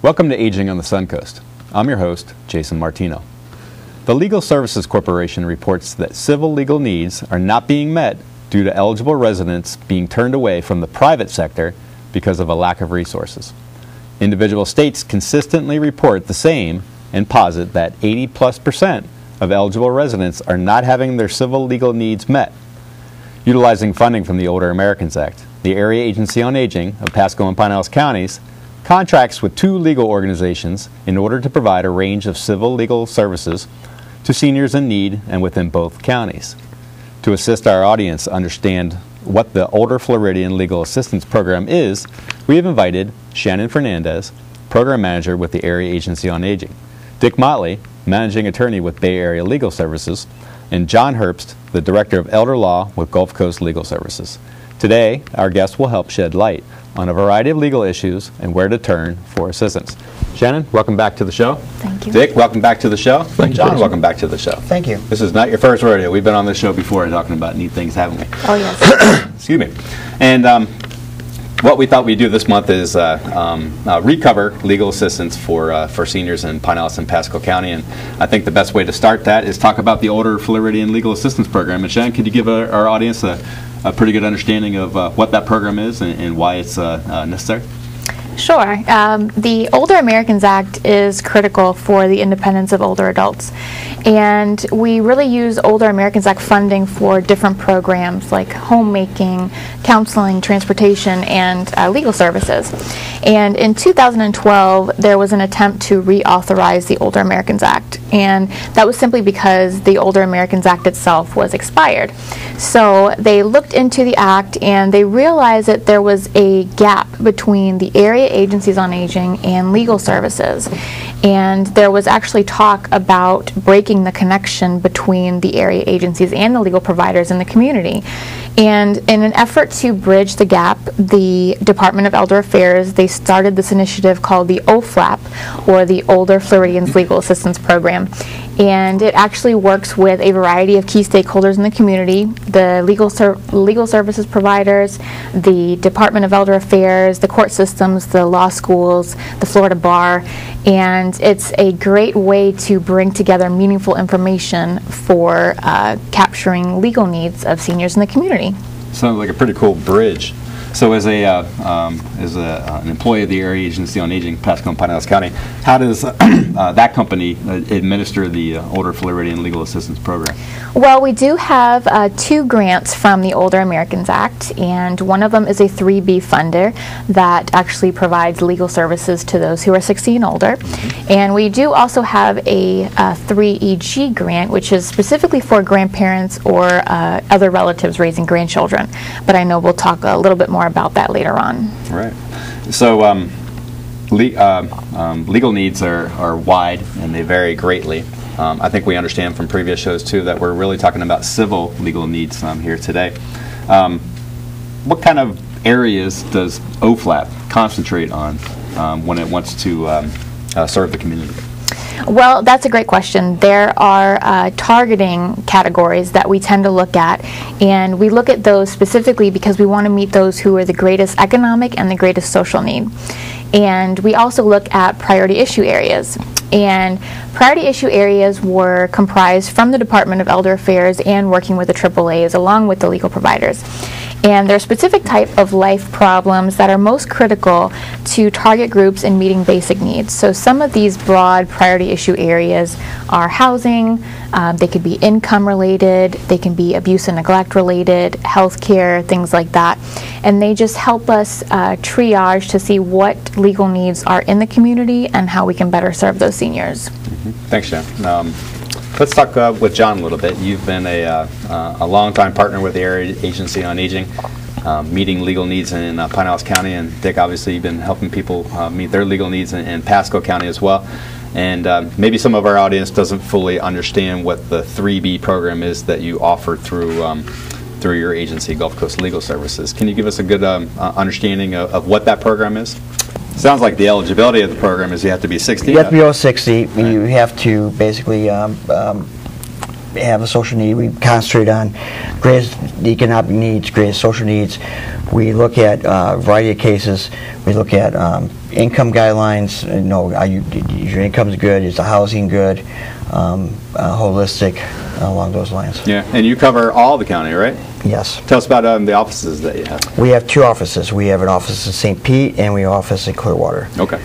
Welcome to Aging on the Suncoast. I'm your host, Jason Martino. The Legal Services Corporation reports that civil legal needs are not being met due to eligible residents being turned away from the private sector because of a lack of resources. Individual states consistently report the same and posit that 80+% of eligible residents are not having their civil legal needs met. Utilizing funding from the Older Americans Act, the Area Agency on Aging of Pasco and Pinellas counties contracts with 2 legal organizations in order to provide a range of civil legal services to seniors in need and within both counties. To assist our audience understand what the Older Floridian Legal Assistance Program is, we have invited Shannon Fernandez, Program Manager with the Area Agency on Aging, Dick Motley, Managing Attorney with Bay Area Legal Services, and John Herbst, the Director of Elder Law with Gulf Coast Legal Services. Today, our guests will help shed light on a variety of legal issues and where to turn for assistance. Shannon, welcome back to the show. Thank you. Dick, welcome back to the show. Thank you, John, Jason. welcome back to the show. Thank you. This is not your first rodeo. We've been on this show before talking about neat things, haven't we? Oh, yes. Excuse me. And what we thought we'd do this month is recover legal assistance for seniors in Pinellas and Pasco County. And I think the best way to start that is talk about the Older Floridian Legal Assistance Program. And Shannon, could you give our audience a pretty good understanding of what that program is and why it's necessary? Sure. The Older Americans Act is critical for the independence of older adults. And we really use Older Americans Act funding for different programs like homemaking, counseling, transportation, and legal services. And in 2012, there was an attempt to reauthorize the Older Americans Act. And that was simply because the Older Americans Act itself was expired. So they looked into the act and they realized that there was a gap between the area agencies on aging and legal services. And there was actually talk about breaking the connection between the area agencies and the legal providers in the community. And in an effort to bridge the gap, the Department of Elder Affairs, they started this initiative called the OFLAP, or the Older Floridians Legal Assistance Program. And it actually works with a variety of key stakeholders in the community, the legal services providers, the Department of Elder Affairs, the court systems, the law schools, the Florida Bar, and it's a great way to bring together meaningful information for capturing legal needs of seniors in the community. Sounds like a pretty cool bridge. So as an employee of the Area Agency on Aging, Pasco and Pinellas County, how does that company administer the Older Floridian Legal Assistance Program? Well, we do have 2 grants from the Older Americans Act, and one of them is a 3B funder that actually provides legal services to those who are 60 and older. Mm-hmm. And we do also have a 3EG grant, which is specifically for grandparents or other relatives raising grandchildren. But I know we'll talk a little bit more about that later on. Right. So legal needs are wide and they vary greatly. I think we understand from previous shows too that we're really talking about civil legal needs here today. What kind of areas does OFLAP concentrate on when it wants to serve the community? Well, that's a great question. There are targeting categories that we tend to look at, and we look at those specifically because we want to meet those who are the greatest economic and the greatest social need. And we also look at priority issue areas. And priority issue areas were comprised from the Department of Elder Affairs and working with the AAAs along with the legal providers. And there are specific type of life problems that are most critical to target groups in meeting basic needs. So some of these broad priority issue areas are housing, they could be income related, they can be abuse and neglect related, health care, things like that. And they just help us triage to see what legal needs are in the community and how we can better serve those seniors. Mm-hmm. Thanks, Jen. Let's talk with John a little bit. You've been a longtime partner with the Area Agency on Aging, meeting legal needs in Pinellas County, and Dick, obviously, you've been helping people meet their legal needs in Pasco County as well. And maybe some of our audience doesn't fully understand what the 3B program is that you offer through your agency, Gulf Coast Legal Services. Can you give us a good understanding of what that program is? Sounds like the eligibility of the program is you have to be 60. You have to be over 60. Right. You have to basically have a social need. We concentrate on greatest economic needs, greatest social needs. We look at a variety of cases. We look at income guidelines. You know, your income's good, is the housing good, holistic, along those lines. Yeah, and you cover all the county, right? Yes. Tell us about the offices that you have. We have 2 offices. We have an office in St. Pete, and we have an office in Clearwater. Okay.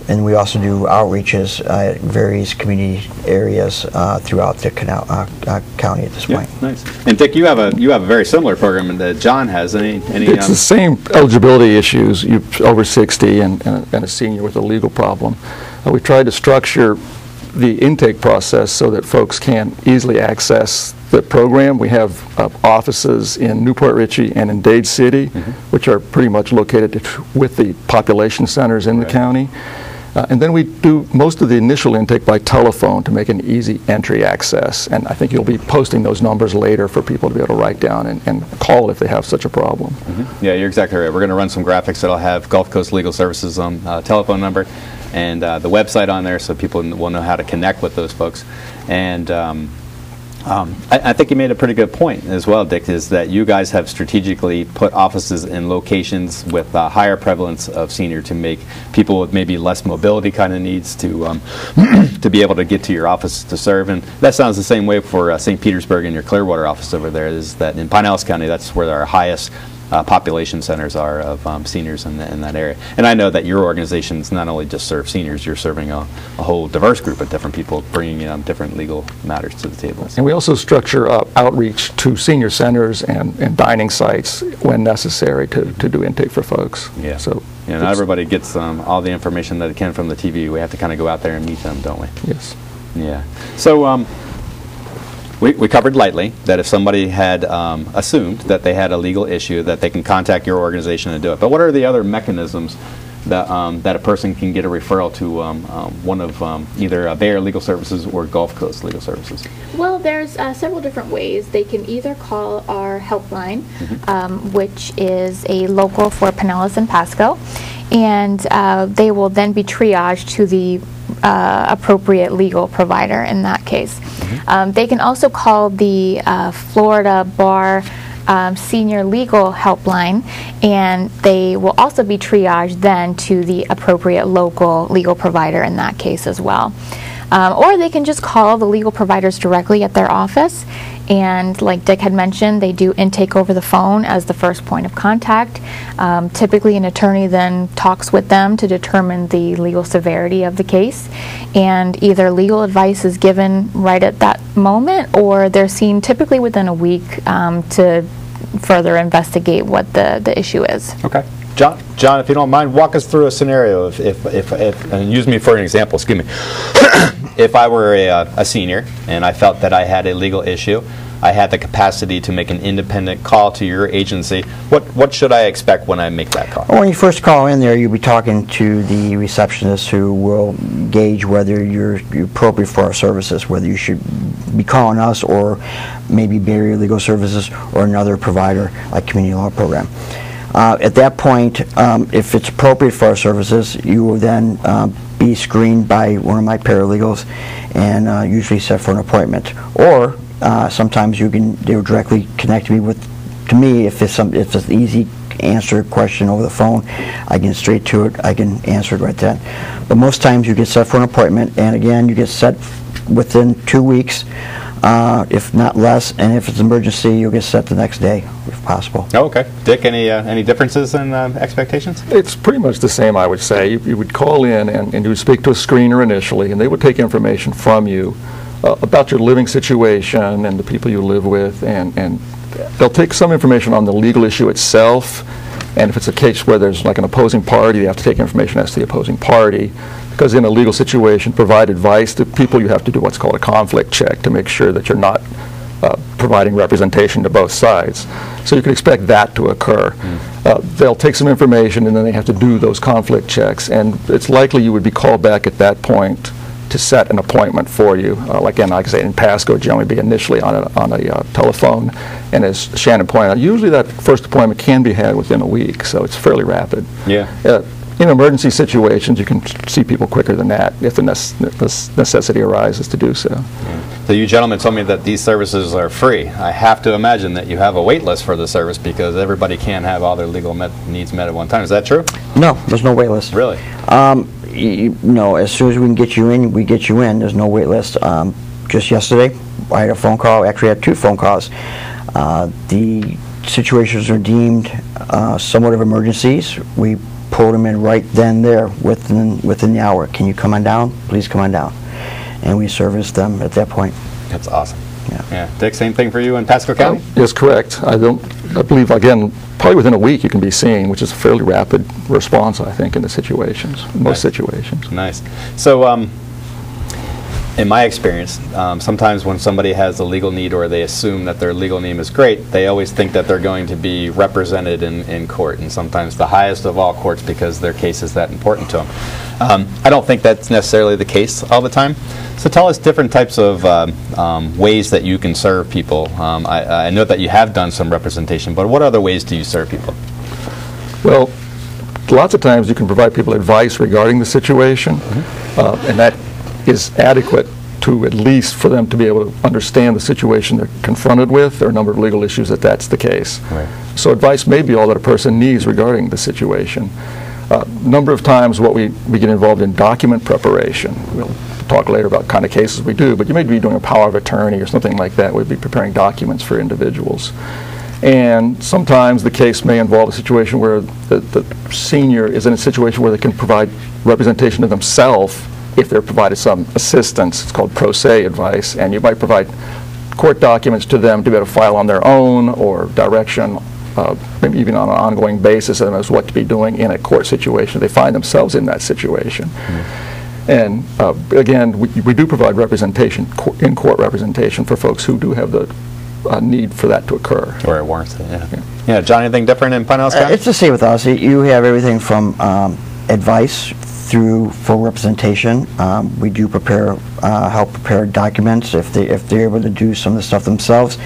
And we also do outreaches at various community areas throughout the county at this point. Yeah, nice. And Dick, you have a very similar program that John has. Any It's the same eligibility issues. You're over 60 and a senior with a legal problem. We tried to structure the intake process so that folks can easily access the program. We have offices in Newport Richey and in Dade City, which are pretty much located with the population centers in the county. And then we do most of the initial intake by telephone to make an easy entry access. And I think you'll be posting those numbers later for people to be able to write down and call if they have such a problem. Yeah, you're exactly right. We're going to run some graphics that'll have Gulf Coast Legal Services telephone number and the website on there, so people will know how to connect with those folks. And I think you made a pretty good point as well, Dick, is that you guys have strategically put offices in locations with higher prevalence of senior to make people with maybe less mobility kind of needs to to be able to get to your office to serve. And that sounds the same way for St. Petersburg and your Clearwater office over there, is that in Pinellas County, that's where our highest population centers are of seniors in that area. And I know that your organizations not only just serve seniors, you're serving a whole diverse group of different people, bringing different legal matters to the table. And we also structure outreach to senior centers and dining sites when necessary to do intake for folks. Yeah. So not everybody gets all the information that they can from the TV. We have to kind of go out there and meet them, don't we? Yes. Yeah. So we covered lightly that if somebody had assumed that they had a legal issue, that they can contact your organization and do it. But what are the other mechanisms that that a person can get a referral to one of either Bayer Legal Services or Gulf Coast Legal Services? Well, there's several different ways. They can either call our helpline, which is a local for Pinellas and Pasco, and they will then be triaged to the appropriate legal provider in that case. They can also call the Florida Bar Senior Legal Helpline, and they will also be triaged then to the appropriate local legal provider in that case as well. Or they can just call the legal providers directly at their office, and like Dick had mentioned, they do intake over the phone as the first point of contact. Typically an attorney then talks with them to determine the legal severity of the case, and either legal advice is given right at that moment, or they're seen typically within a week to further investigate what the issue is. Okay. John, if you don't mind, walk us through a scenario. If and use me for an example, excuse me. If I were a senior and I felt that I had a legal issue, I had the capacity to make an independent call to your agency, what should I expect when I make that call? Well, when you first call in there, you'll be talking to the receptionist who will gauge whether you're appropriate for our services, whether you should be calling us or maybe Bayer Legal Services or another provider like Community Law Program. At that point, if it's appropriate for our services, you will then be screened by one of my paralegals and usually set for an appointment. Or sometimes they'll directly connect me to me if it's an easy answer question over the phone. I get straight to it. I can answer it right then. But most times you get set for an appointment, and again, you get set within 2 weeks. If not less, and if it's an emergency, you'll get set the next day, if possible. Oh, okay. Dick, any differences in expectations? It's pretty much the same, I would say. You would call in and you would speak to a screener initially, and they would take information from you about your living situation and the people you live with, and they'll take some information on the legal issue itself, and if it's a case where there's like an opposing party, they have to take information as to the opposing party. Because in a legal situation, provide advice to people, you have to do what's called a conflict check to make sure that you're not providing representation to both sides. So you can expect that to occur. They'll take some information and then they have to do those conflict checks, and it's likely you would be called back at that point to set an appointment for you. Like I say, in Pasco, it'd generally be initially on a telephone, and as Shannon pointed out, usually that first appointment can be had within a week, so it's fairly rapid. Yeah. In emergency situations, you can see people quicker than that if the necessity arises to do so. Yeah. So you gentlemen told me that these services are free. I have to imagine that you have a wait list for the service because everybody can't have all their legal needs met at one time. Is that true? No, there's no wait list. Really? No, as soon as we can get you in, we get you in. There's no wait list. Just yesterday, I had a phone call. Actually, I had 2 phone calls. The situations are deemed somewhat of emergencies. We pulled them in right then there within the hour. Can you come on down? Please come on down. And we serviced them at that point. That's awesome. Yeah. Dick, same thing for you in Pasco County? Yes, correct. I believe, again, probably within a week you can be seen, which is a fairly rapid response, I think, in the situations, most situations. Nice. So, in my experience, sometimes when somebody has a legal need or they assume that their legal name is great, they always think that they're going to be represented in court, and sometimes the highest of all courts because their case is that important to them. I don't think that's necessarily the case all the time. So tell us different types of ways that you can serve people. I know that you have done some representation, but what other ways do you serve people? Well, lots of times you can provide people advice regarding the situation, and that is adequate to at least for them to be able to understand the situation they're confronted with. There are a number of legal issues that's the case. Right. So advice may be all that a person needs regarding the situation. A number of times we get involved in document preparation. We'll talk later about kind of cases we do, but you may be doing a power of attorney or something like that. We'd be preparing documents for individuals. And sometimes the case may involve a situation where the senior is in a situation where they can provide representation of themselves if they're provided some assistance. It's called pro se advice, and you might provide court documents to them to be able to file on their own or direction, maybe even on an ongoing basis as to what to be doing in a court situation. They find themselves in that situation. And again, we do provide representation, in-court representation for folks who do have the need for that to occur. Or it warrants it, yeah. John, anything different in Pinellas County? It's the same with us. You have everything from advice through full representation. We do help prepare documents if they're able to do some of the stuff themselves.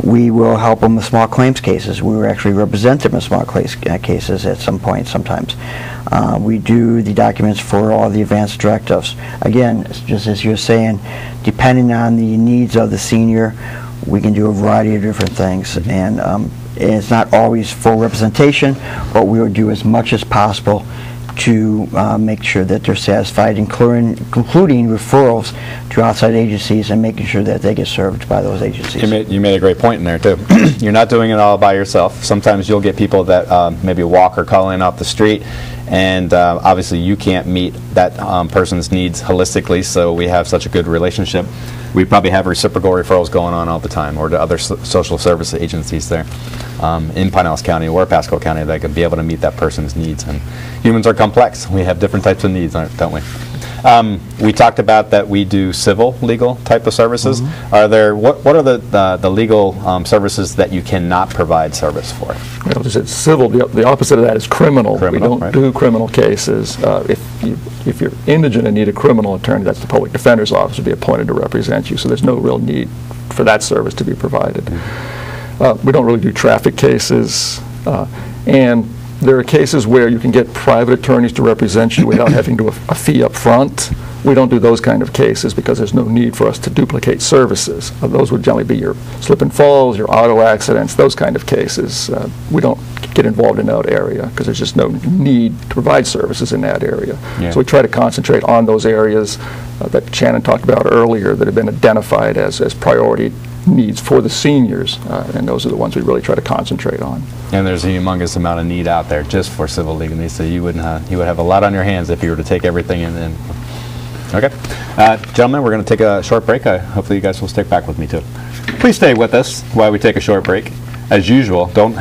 We will help them with small claims cases. We will actually represent them in small cases at some point sometimes. We do the documents for all the advanced directives. Again, just as you're saying, depending on the needs of the senior, we can do a variety of different things. And it's not always full representation, but we will do as much as possible to make sure that they're satisfied, including referrals to outside agencies and making sure that they get served by those agencies. You made a great point in there, too. You're not doing it all by yourself. Sometimes you'll get people that maybe walk or call in off the street, and obviously you can't meet that person's needs holistically, so we have such a good relationship. We probably have reciprocal referrals going on all the time, or to other social service agencies there in Pinellas County or Pasco County that could be able to meet that person's needs. And humans are complex. We have different types of needs, don't we? We talked about that we do civil legal type of services. Are there what are the legal services that you cannot provide service for? Well, it's civil. The opposite of that is criminal. We don't do criminal cases. If you're indigent and need a criminal attorney, that's the public defender's office would be appointed to represent you. So there's no real need for that service to be provided. We don't really do traffic cases, and there are cases where you can get private attorneys to represent you without having to do a fee up front. We don't do those kind of cases because there's no need for us to duplicate services. Those would generally be your slip and falls, your auto accidents, those kind of cases. We don't get involved in that area because there's just no need to provide services in that area. Yeah. So we try to concentrate on those areas that Shannon talked about earlier that have been identified as priority needs for the seniors, and those are the ones we really try to concentrate on. And there's a humongous amount of need out there just for civil legal needs, so you would have a lot on your hands if you were to take everything in. Okay, gentlemen, we're going to take a short break. Hopefully you guys will stick back with me too. Please stay with us while we take a short break. As usual, don't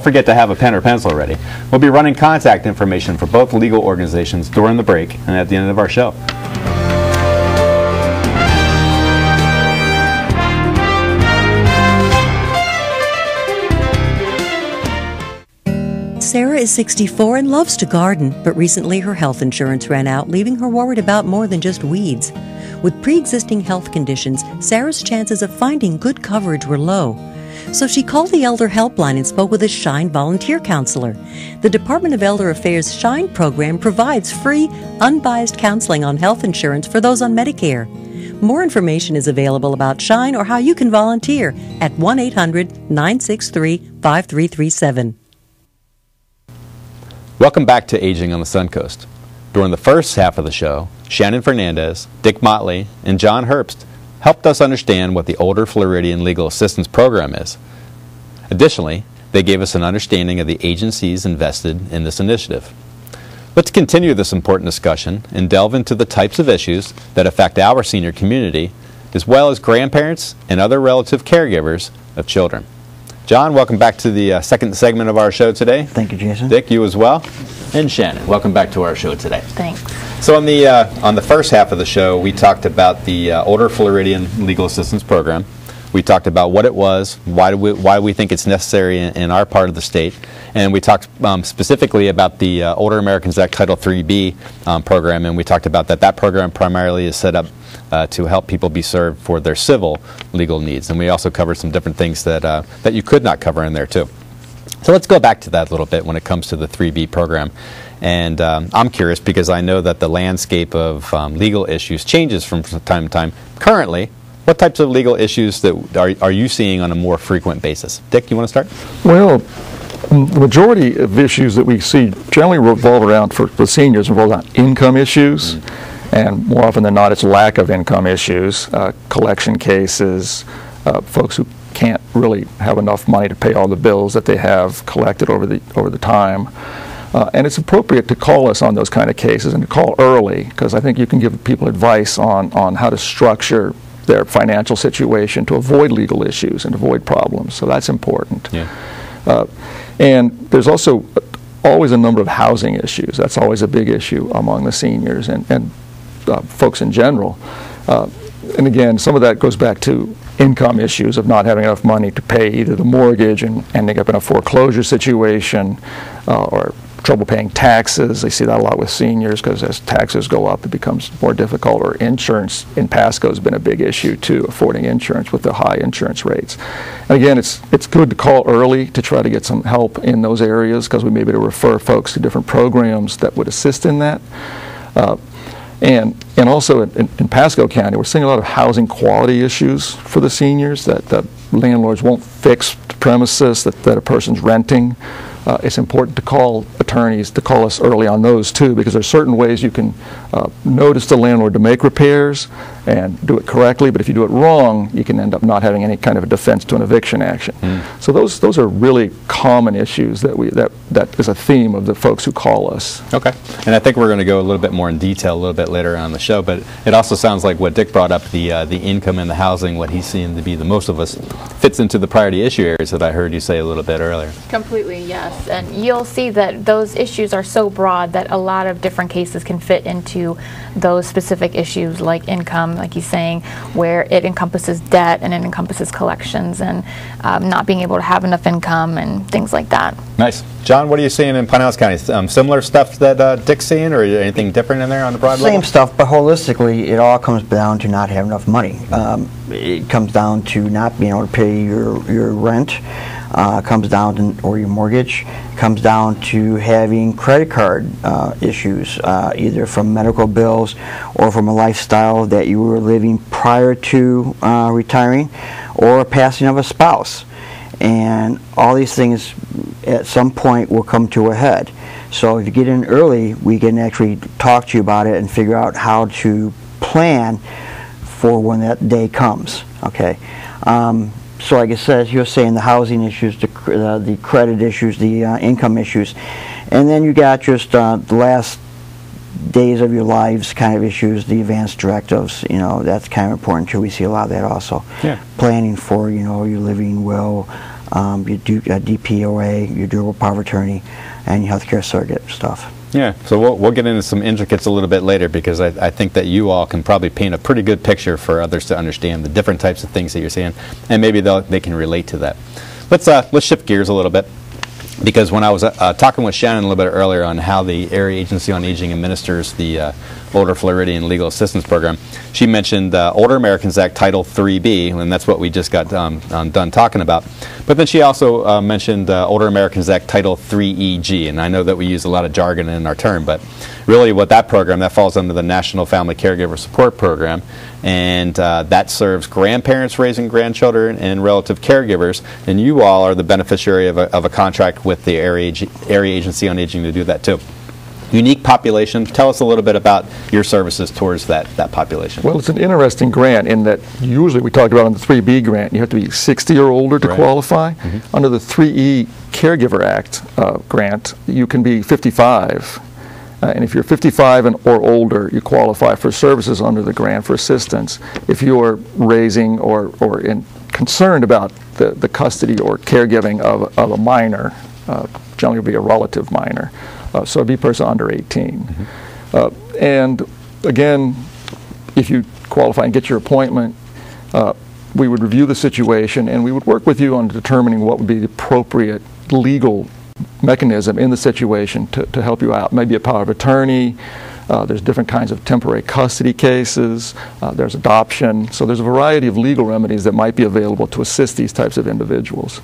forget to have a pen or pencil ready. We'll be running contact information for both legal organizations during the break and at the end of our show. Sarah is 64 and loves to garden, but recently her health insurance ran out, leaving her worried about more than just weeds. With pre-existing health conditions, Sarah's chances of finding good coverage were low. So she called the Elder Helpline and spoke with a SHINE volunteer counselor. The Department of Elder Affairs SHINE program provides free, unbiased counseling on health insurance for those on Medicare. More information is available about Shine or how you can volunteer at 1-800-963-5337. Welcome back to Aging on the Suncoast. During the first half of the show, Shannon Fernandez, Dick Motley, and John Herbst helped us understand what the Older Floridian Legal Assistance Program is. Additionally, they gave us an understanding of the agencies invested in this initiative. Let's continue this important discussion and delve into the types of issues that affect our senior community, as well as grandparents and other relative caregivers of children. John, welcome back to the second segment of our show today. Thank you, Jason. Dick, you as well. And Shannon, welcome back to our show today. Thanks. So on the first half of the show, we talked about the Older Floridian Legal Assistance Program. We talked about what it was, why we think it's necessary in our part of the state, and we talked specifically about the Older Americans Act Title IIIB program, and we talked about that program primarily is set up to help people be served for their civil legal needs, and we also covered some different things that you could not cover in there too. So let's go back to that a little bit when it comes to the 3B program. And I'm curious because I know that the landscape of legal issues changes from time to time. Currently, what types of legal issues that are you seeing on a more frequent basis? Dick, you want to start? Well, the majority of issues that we see generally revolve around, for the seniors, revolve around income issues. And more often than not, it's lack of income issues, collection cases, folks who can't really have enough money to pay all the bills that they have collected over the time. And it's appropriate to call us on those kind of cases and to call early, because I think you can give people advice on how to structure their financial situation to avoid legal issues and avoid problems. So that's important. Yeah. And there's also always a number of housing issues. That's always a big issue among the seniors and folks in general. And again, some of that goes back to income issues of not having enough money to pay either the mortgage and ending up in a foreclosure situation, or trouble paying taxes. They see that a lot with seniors because as taxes go up, it becomes more difficult. Or insurance in Pasco has been a big issue too, affording insurance with the high insurance rates. And again, it's good to call early to try to get some help in those areas, because we may be able to refer folks to different programs that would assist in that. And also in Pasco County, we're seeing a lot of housing quality issues for the seniors, that the landlords won't fix the premises that a person's renting. It's important to call attorneys to call us early on those too, because there's certain ways you can notice the landlord to make repairs and do it correctly, but if you do it wrong, you can end up not having any kind of a defense to an eviction action. So those are really common issues that is a theme of the folks who call us. Okay, and I think we're going to go a little bit more in detail a little bit later on the show, but it also sounds like what Dick brought up, the income and the housing, what he's seen to be the most of us, fits into the priority issue areas that I heard you say a little bit earlier. Completely, yes. And you'll see that those issues are so broad that a lot of different cases can fit into those specific issues, like income, like he's saying, where it encompasses debt and it encompasses collections and not being able to have enough income and things like that. Nice. John, what are you seeing in Pinellas County? Similar stuff that Dick's seeing, or anything different in there on the broad level? Same stuff, but holistically, it all comes down to not having enough money. It comes down to not being able to pay your rent. Comes down to, or your mortgage, comes down to having credit card issues, either from medical bills or from a lifestyle that you were living prior to retiring, or passing of a spouse. And all these things at some point will come to a head. So if you get in early, we can actually talk to you about it and figure out how to plan for when that day comes. Okay. So like I said, you're saying the housing issues, the credit issues, the income issues, and then you got just the last days of your lives kind of issues, the advanced directives. You know, that's kind of important too. We see a lot of that also. Yeah. Planning for, you know, your living will, your DPOA, your durable power of attorney, and your healthcare surrogate stuff. Yeah, so we'll get into some intricates a little bit later, because I think that you all can probably paint a pretty good picture for others to understand the different types of things that you're seeing, and maybe they can relate to that. Let's shift gears a little bit. because when I was talking with Shannon a little bit earlier on how the Area Agency on Aging administers the Older Floridian Legal Assistance Program, she mentioned Older Americans Act Title 3B, and that's what we just got done talking about. But then she also mentioned Older Americans Act Title 3EG, and I know that we use a lot of jargon in our term, but really what that program, that falls under the National Family Caregiver Support Program, and that serves grandparents raising grandchildren and relative caregivers, and you all are the beneficiary of a contract with the Area Agency on Aging to do that too. Unique population. Tell us a little bit about your services towards that population. Well, it's an interesting grant in that usually we talked about on the 3B grant, you have to be 60 or older to qualify. Under the 3E Caregiver Act grant, you can be 55. And if you're 55 or older, you qualify for services under the grant for assistance. If you're raising or concerned about the custody or caregiving of a minor, generally be a relative minor, so it'd be a person under 18. And again, if you qualify and get your appointment, we would review the situation and we would work with you on determining what would be the appropriate legal mechanism in the situation to help you out. Maybe a power of attorney, there's different kinds of temporary custody cases, there's adoption, so there's a variety of legal remedies that might be available to assist these types of individuals.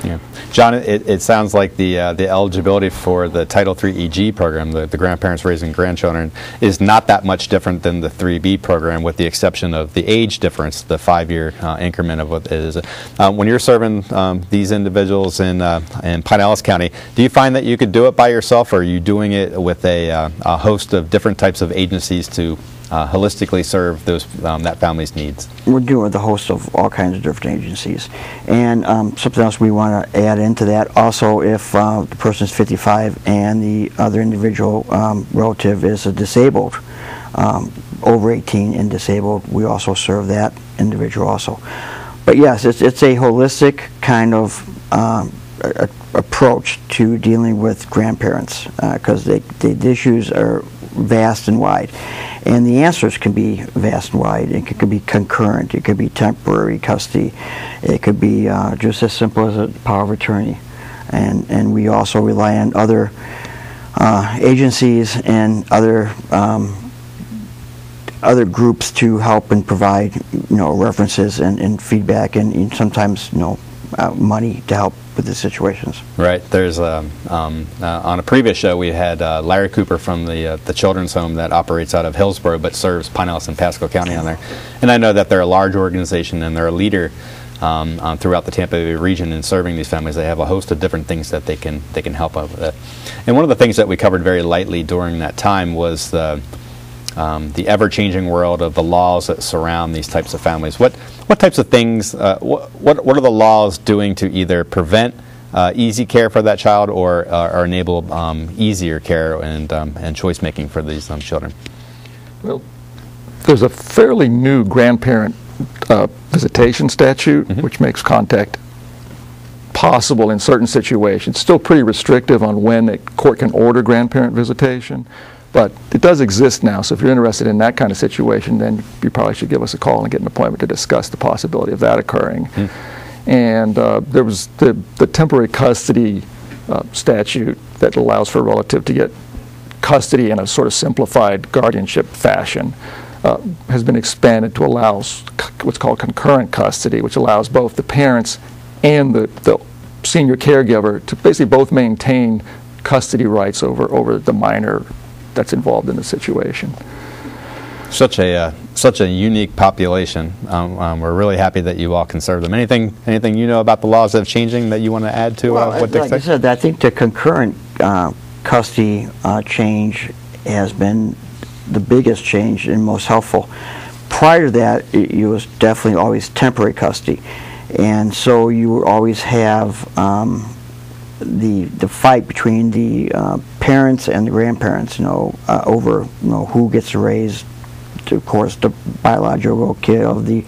Yeah. John, it sounds like the eligibility for the Title III EG program, the grandparents raising grandchildren, is not that much different than the 3B program, with the exception of the age difference, the 5-year increment of what it is. When you're serving these individuals in Pinellas County, do you find that you could do it by yourself, or are you doing it with a host of different types of agencies to holistically serve those that family's needs? We're doing it with a host of all kinds of different agencies. And something else we want to add into that, also if the person is 55 and the other individual relative is a disabled, over 18 and disabled, we also serve that individual also. But yes, it's a holistic kind of approach to dealing with grandparents, because the issues are vast and wide. And the answers can be vast and wide. It could be concurrent, it could be temporary custody, it could be just as simple as a power of attorney. And we also rely on other agencies and other groups to help and provide, references and feedback and sometimes, money to help with the situations. Right. There's on a previous show we had Larry Cooper from the children's home that operates out of Hillsborough but serves Pinellas and Pasco County on there. And I know that they're a large organization and they're a leader throughout the Tampa Bay region in serving these families. They have a host of different things that they can help out with. And one of the things that we covered very lightly during that time was the ever-changing world of the laws that surround these types of families. What types of things, what are the laws doing to either prevent easy care for that child or enable easier care and choice making for these children? Well, there's a fairly new grandparent visitation statute, which makes contact possible in certain situations. Still pretty restrictive on when a court can order grandparent visitation. But it does exist now, so if you're interested in that kind of situation, then you probably should give us a call and get an appointment to discuss the possibility of that occurring. And there was the temporary custody statute that allows for a relative to get custody in a sort of simplified guardianship fashion, has been expanded to allow what's called concurrent custody, which allows both the parents and the senior caregiver to basically both maintain custody rights over the minor that's involved in the situation. Such a unique population. We're really happy that you all can serve them. Anything you know about the laws that are changing that you want to add to what they say? Like I said, I think the concurrent custody change has been the biggest change and most helpful. Prior to that, it was definitely always temporary custody, and so you would always have the fight between the parents and the grandparents, over who gets to raise, of course, the biological kid of the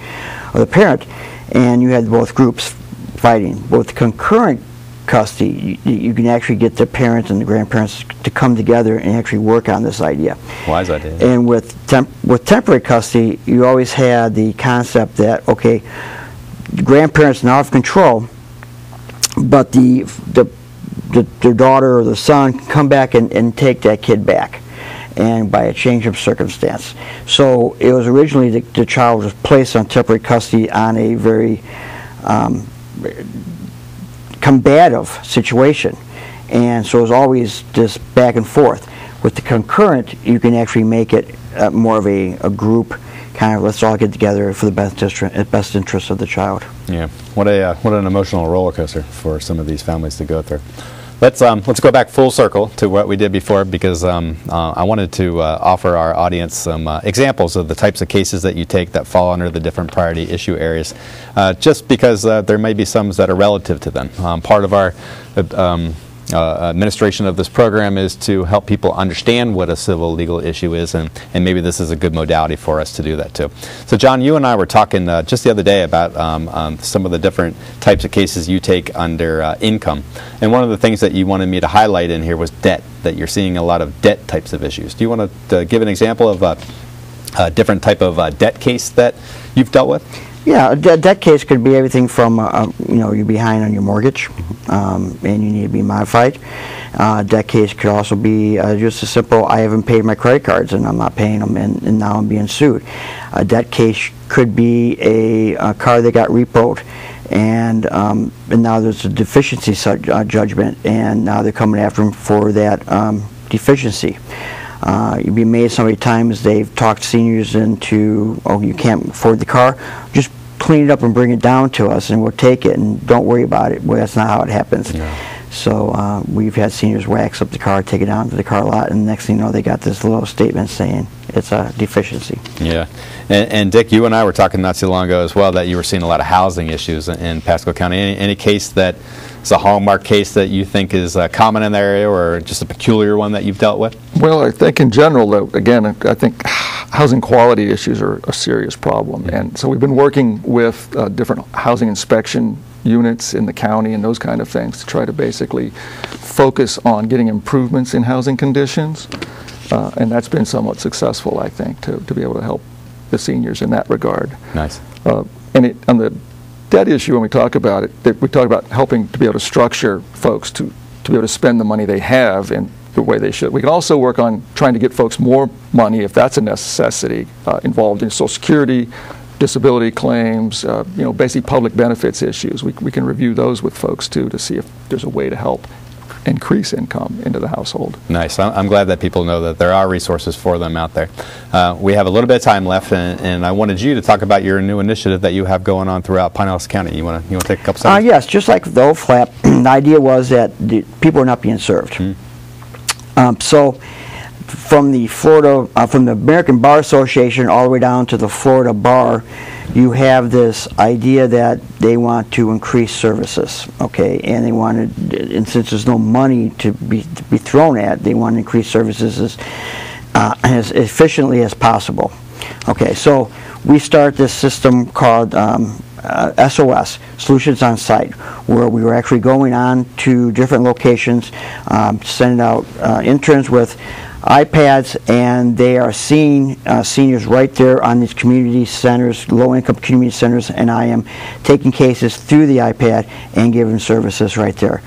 parent, and you had both groups fighting. Both concurrent custody, you can actually get the parents and the grandparents to come together and actually work on this idea. Wise idea. And with temporary custody, you always had the concept that, okay, the grandparents now have control, but the their daughter or the son can come back and take that kid back, and by a change of circumstance. So it was originally the child was placed on temporary custody on a very combative situation, and so it was always this back and forth. With the concurrent, you can actually make it more of a group kind of, let's all get together for the best interest of the child. Yeah, what an emotional roller coaster for some of these families to go through. Let's go back full circle to what we did before, because I wanted to offer our audience some examples of the types of cases that you take that fall under the different priority issue areas, just because there may be some that are relative to them. Part of our administration of this program is to help people understand what a civil legal issue is, and maybe this is a good modality for us to do that too. So John, you and I were talking just the other day about some of the different types of cases you take under income, and one of the things that you wanted me to highlight in here was debt, that you're seeing a lot of debt types of issues. Do you want to give an example of a different type of debt case that you've dealt with? Yeah, a debt case could be everything from, you're behind on your mortgage, and you need to be modified. Debt case could also be just a simple, I haven't paid my credit cards and I'm not paying them, and now I'm being sued. A debt case could be a car that got repoed, and now there's a deficiency judgment, and now they're coming after them for that deficiency. You'd be amazed how many times they've talked seniors into, oh, you can't afford the car, just clean it up and bring it down to us and we'll take it, and don't worry about it. Well, that's not how it happens. No. So we've had seniors wax up the car, take it down to the car lot, and the next thing you know, they got this little statement saying it's a deficiency. Yeah. And Dick, you and I were talking not too long ago as well that you were seeing a lot of housing issues in Pasco County. Any case that is a hallmark case that you think is common in the area, or just a peculiar one that you've dealt with? Well, I think in general, though, again, I think housing quality issues are a serious problem. And so we've been working with different housing inspection units in the county and those kind of things to try to basically focus on getting improvements in housing conditions. And that's been somewhat successful, I think, to be able to help the seniors in that regard. Nice. And on the debt issue, when we talk about it, we talk about helping to be able to structure folks to be able to spend the money they have in the way they should. We can also work on trying to get folks more money, if that's a necessity, involved in Social Security, disability claims, basic public benefits issues. We can review those with folks too to see if there's a way to help increase income into the household. Nice. I'm glad that people know that there are resources for them out there. We have a little bit of time left, and I wanted you to talk about your new initiative that you have going on throughout Pinellas County. You want to take a couple seconds? Yes, just like the old flap, the idea was that the people are not being served. So from the from the American Bar Association all the way down to the Florida Bar, you have this idea that they want to increase services, okay, and they want to, and since there's no money to be thrown at, they want to increase services as efficiently as possible. Okay, so we start this system called SOS, Solutions on Site, where we were actually going on to different locations, sending out interns with iPads, and they are seeing seniors right there on these community centers, low-income community centers, and I am taking cases through the iPad and giving services right there.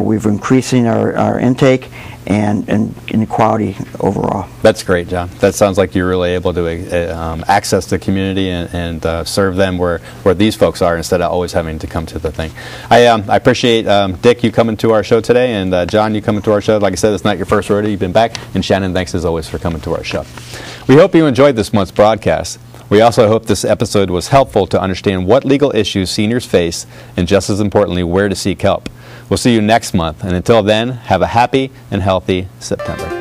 We've increasing our intake and inequality overall. That's great, John. That sounds like you're really able to access the community and serve them where these folks are, instead of always having to come to the thing. I appreciate Dick, you coming to our show today, and John, you coming to our show. Like I said, it's not your first rodeo. You've been back. And Shannon, thanks as always for coming to our show. We hope you enjoyed this month's broadcast. We also hope this episode was helpful to understand what legal issues seniors face, and just as importantly, where to seek help. We'll see you next month, and until then, have a happy and healthy September.